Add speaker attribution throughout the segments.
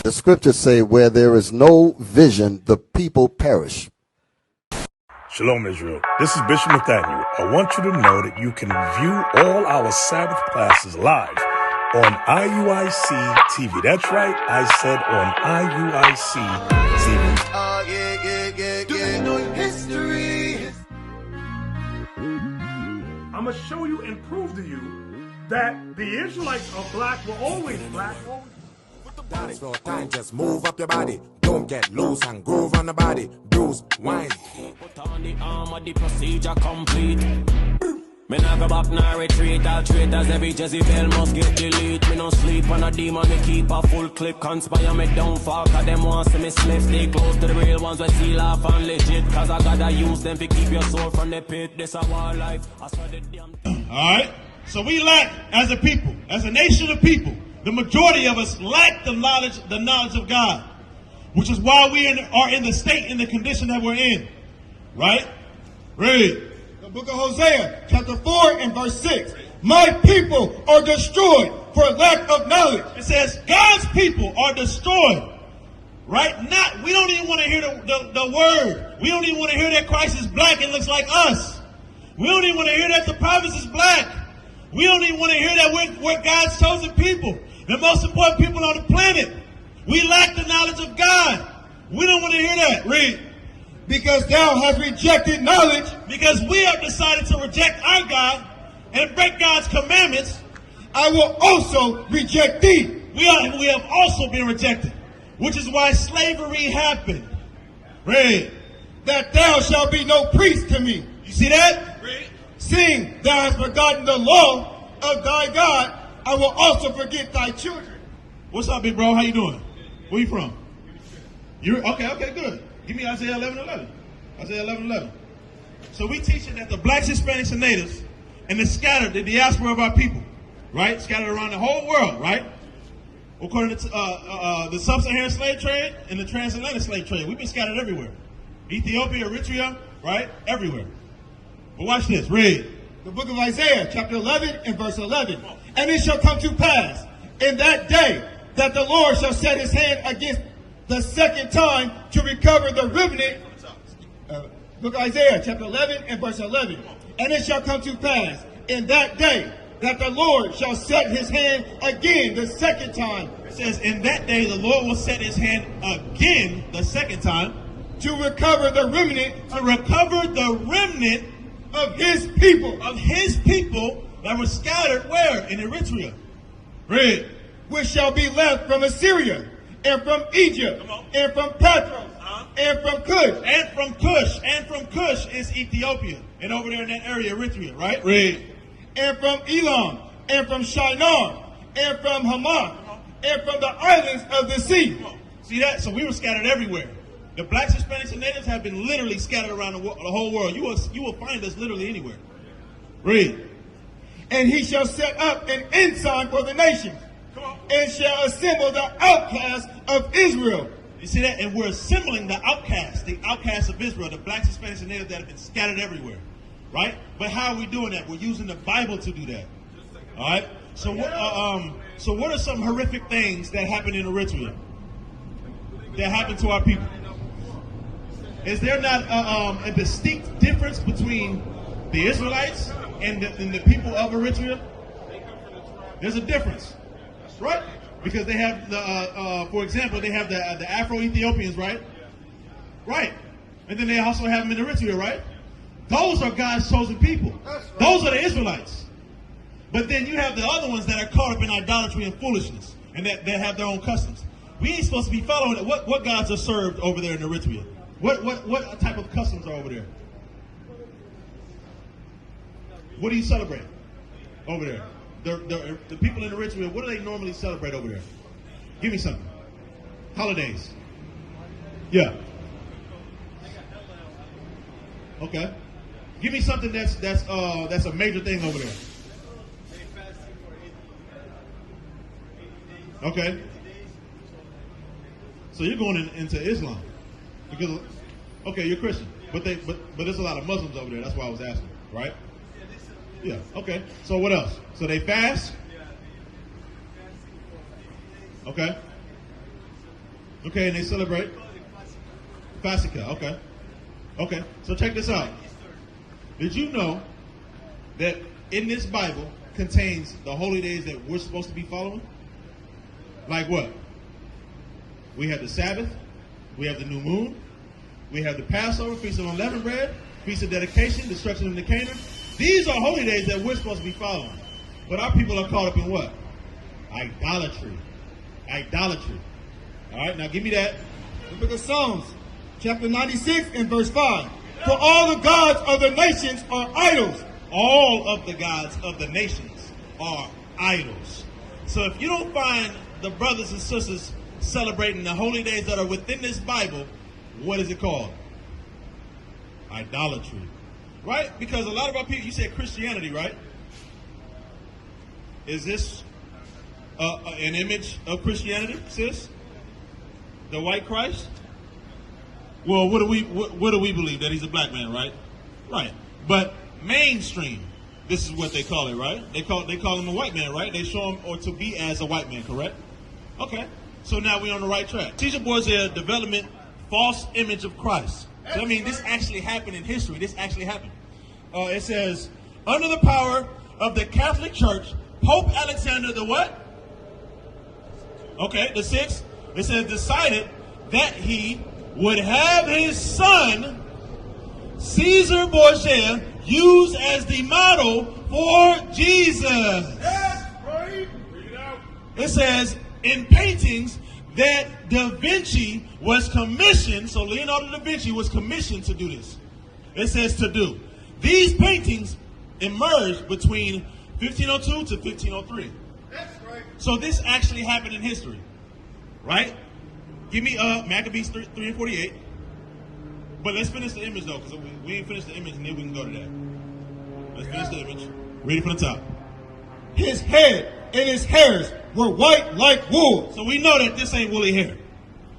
Speaker 1: The scriptures say, where there is no vision, the people perish.
Speaker 2: Shalom, Israel. This is Bishop Nathaniel. I want you to know that you can view all our Sabbath classes live on IUIC TV. That's right, I said on IUIC TV.
Speaker 3: Do you know history?
Speaker 2: I'm going to show you and prove to you that the Israelites are black, were always black.
Speaker 3: Dance no time, just move up your body. Don't get loose and groove on the body. Bruise, wine. Put on the armor, the procedure complete. Me not go back, nor retreat. All traitors, every Jezebel must get delete. Me no sleep on a demon, me keep a full clip. Conspire me downfall, cause them want to see me slip. Stay close to the real ones, we seal off and legit. Cause I gotta use them to keep your soul from the pit. This a war life, I swear the damn.
Speaker 4: Alright, so we lack, as a people, as a nation of people, the majority of us lack the knowledge of God, which is why we are in the state, in the condition that we're in. Right? Read.
Speaker 5: The book of Hosea, chapter 4 and verse 6. My people are destroyed for lack of knowledge.
Speaker 4: It says God's people are destroyed. Right? We don't even want to hear the word. We don't even want to hear that Christ is black and looks like us. We don't even want to hear that the prophets is black. We don't even want to hear that we're God's chosen people. The most important people on the planet. We lack the knowledge of God. We don't want to hear that. Read.
Speaker 5: Because thou hast rejected knowledge.
Speaker 4: Because we have decided to reject our God and break God's commandments.
Speaker 5: I will also reject thee.
Speaker 4: We have also been rejected. Which is why slavery happened. Read.
Speaker 5: That thou shalt be no priest to me.
Speaker 4: You see that? Read.
Speaker 5: Seeing thou hast forgotten the law of thy God, I will also forget thy children.
Speaker 4: What's up, big bro? How you doing? Where you from? You're okay, good. Give me Isaiah 11:11. Isaiah 11:11. So we teaching that the blacks, Hispanics, and natives, and the diaspora of our people, right? Scattered around the whole world, right? According to the sub-Saharan slave trade and the transatlantic slave trade, we've been scattered everywhere. Ethiopia, Eritrea, right? Everywhere. But watch this. Read.
Speaker 5: The book of Isaiah, chapter 11 and verse 11. And it shall come to pass in that day that the Lord shall set his hand against the second time to recover the remnant. Book of Isaiah, chapter 11 and verse 11. And it shall come to pass in that day that the Lord shall set his hand again the second time.
Speaker 4: It says, in that day the Lord will set his hand again the second time.
Speaker 5: To recover the remnant.
Speaker 4: To recover the remnant
Speaker 5: of his people.
Speaker 4: Of his people that were scattered where? In Eritrea. Read.
Speaker 5: Which shall be left from Assyria, and from Egypt, and from Patros, and from Cush.
Speaker 4: And from Cush. And from Cush is Ethiopia. And over there in that area, Eritrea, right? Read.
Speaker 5: And from Elam, and from Shinar, and from Hamath, and from the islands of the sea.
Speaker 4: See that? So we were scattered everywhere. The blacks, Hispanics, and natives have been literally scattered around the whole world. You will find us literally anywhere. Read.
Speaker 5: And he shall set up an ensign for the nations, and shall assemble the outcasts of Israel.
Speaker 4: You see that? And we're assembling the outcasts of Israel, the blacks, Hispanics, and natives that have been scattered everywhere. Right? But how are we doing that? We're using the Bible to do that. All right? So what are some horrific things that happened in Eritrea? That happened to our people? Is there not a distinct difference between the Israelites and the people of Eritrea? There's a difference, right? Because they have for example, they have the Afro-Ethiopians, right? Right. And then they also have them in Eritrea, right? Those are God's chosen people. Those are the Israelites. But then you have the other ones that are caught up in idolatry and foolishness, and that have their own customs. We ain't supposed to be following what gods are served over there in Eritrea. What type of customs are over there? What do you celebrate over there? The people in Eritrea, what do they normally celebrate over there? Give me something. Holidays. Yeah. Okay. Give me something that's a major thing over there. Okay. So you're going into Islam because, okay, you're Christian, but there's a lot of Muslims over there. That's why I was asking, right? Yeah. Okay. So what else? So they fast. Okay. Okay, and they celebrate Pascha. Okay. Okay, so check this out. Did you know that in this Bible contains the holy days that we're supposed to be following? Like what? We have the Sabbath, we have the new moon, we have the Passover, Feast of Unleavened Bread, Feast of Dedication, Destruction of Nicanor. These are holy days that we're supposed to be following. But our people are caught up in what? Idolatry. Idolatry. All right, now give me that.
Speaker 5: The book of Psalms, chapter 96 and verse 5. For all the gods of the nations are idols.
Speaker 4: All of the gods of the nations are idols. So if you don't find the brothers and sisters celebrating the holy days that are within this Bible, what is it called? Idolatry. Right? Because a lot of our people, you said Christianity, right? Is this an image of Christianity, sis? The white Christ? Well, what do we believe? That he's a black man, right? Right. But mainstream, this is what they call it, right? They call him a white man, right? They show him or to be as a white man, correct? Okay. So now we're on the right track. Teacher boys are development false image of Christ. So I mean, this actually happened in history. This actually happened. It says, under the power of the Catholic Church, Pope Alexander the what? Okay, the 6th. It says decided that he would have his son, Caesar Borgia, used as the model for Jesus. It says in paintings that Da Vinci was commissioned, so Leonardo da Vinci was commissioned to do this. It says to do. These paintings emerged between 1502 to 1503.
Speaker 5: That's right.
Speaker 4: So this actually happened in history, right? Give me Maccabees 3 and 48. But let's finish the image though, because we ain't finished the image and then we can go to that. Let's finish the image. Read it from the top.
Speaker 5: His head and his hairs were white like wool,
Speaker 4: So we know that this ain't woolly hair.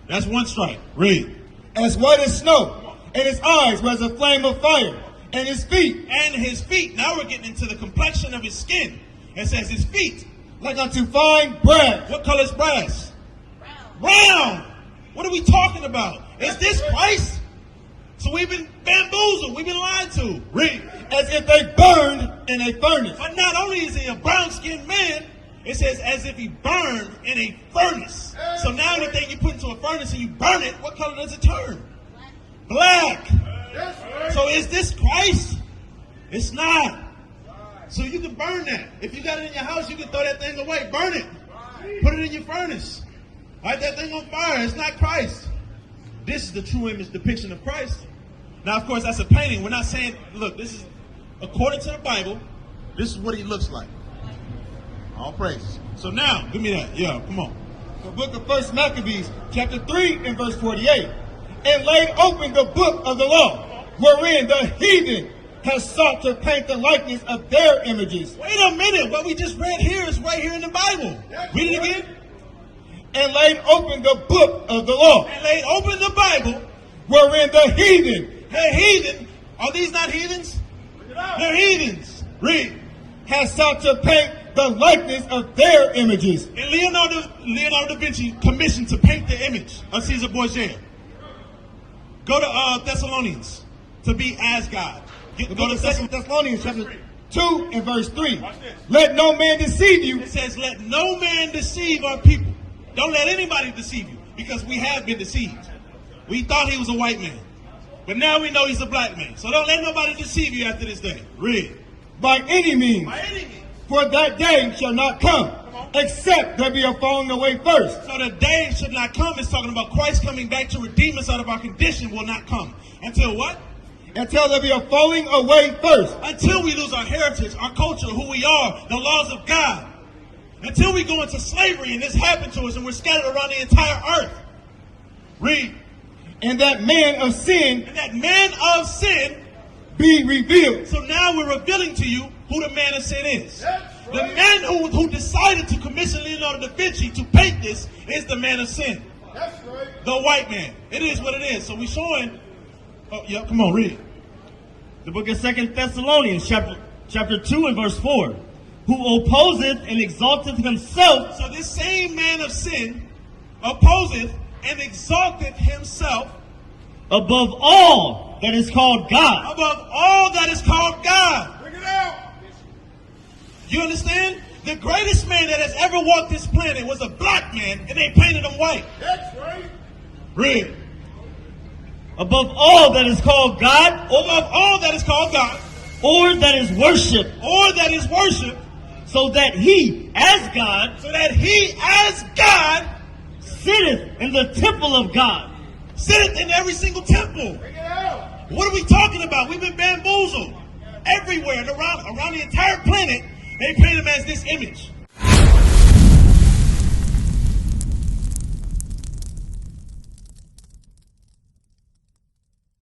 Speaker 4: That's one strike. Read.
Speaker 5: as white as snow, and his eyes were as a flame of fire, and his feet
Speaker 4: And his feet. Now we're getting into the complexion of his skin. It says his feet.
Speaker 5: like unto fine brass.
Speaker 4: What color is brass? Brown. What are we talking about? Is this Christ? So we've been bamboozled. We've been lied to. Read.
Speaker 5: As if they burned in a furnace.
Speaker 4: But not only is he a brown-skinned man, it says as if he burned in a furnace. So now anything you put into a furnace and you burn it, what color does it turn? Black. So is this Christ? It's not. So you can burn that. If you got it in your house, you can throw that thing away. Burn it. Put it in your furnace. Light that thing on fire. It's not Christ. This is the true image depiction of Christ. Now, of course, that's a painting. We're not saying, look, this is, according to the Bible, this is what he looks like. All praise. So now, give me that. Yeah, come on.
Speaker 5: The book of 1 Maccabees, chapter 3 and verse 48. And laid open the book of the law, wherein the heathen has sought to paint the likeness of their images.
Speaker 4: Wait a minute. What we just read here is right here in the Bible. Read it again.
Speaker 5: And laid open the book of the law,
Speaker 4: And laid open the Bible.
Speaker 5: wherein the heathen
Speaker 4: They're heathen. Are these not heathens? They're heathens. Read.
Speaker 5: has sought to paint the likeness of their images.
Speaker 4: And Leonardo da Vinci commissioned to paint the image of Caesar Borgia. Go to Thessalonians to be as God. Go to
Speaker 5: 2 Thessalonians chapter 2 and verse 3. Let no man deceive you,
Speaker 4: It says, let no man deceive our people. Don't let anybody deceive you, because we have been deceived. We thought he was a white man, but now we know he's a black man. So don't let nobody deceive you after this day. Read.
Speaker 5: by any means.
Speaker 4: By any means.
Speaker 5: For that day shall not come, except there be a falling away first.
Speaker 4: So the day should not come. It's talking about Christ coming back to redeem us out of our condition will not come. Until what?
Speaker 5: Until there be a falling away first.
Speaker 4: Until we lose our heritage, our culture, who we are, the laws of God. Until we go into slavery and this happened to us and we're scattered around the entire earth. Read.
Speaker 5: And that man of sin
Speaker 4: And that man of sin.
Speaker 5: be revealed.
Speaker 4: So now we're revealing to you who the man of sin is. The man who decided to commission Leonardo da Vinci to paint this is the man of sin. The white man. It is what it is. So we're showing. Oh, yeah, come on, read it.
Speaker 6: The book of 2 Thessalonians, chapter 2 and verse 4. Who opposeth and exalteth himself
Speaker 4: So this same man of sin opposeth and exalted himself
Speaker 6: above all that is called God.
Speaker 4: Above all that is called God. Bring it out. You understand? The greatest man that has ever walked this planet was a black man, and they painted him white. That's right. Read.
Speaker 6: Above all that is called God.
Speaker 4: Above all that is called God.
Speaker 6: Or that is worship.
Speaker 4: Or that is worship.
Speaker 6: So that he, as God.
Speaker 4: So that he, as God,
Speaker 6: sitteth in the temple of God.
Speaker 4: Sitteth in every single temple. Bring it out. What are we talking about? We've been bamboozled. Everywhere and around the entire planet, they paint him as this image.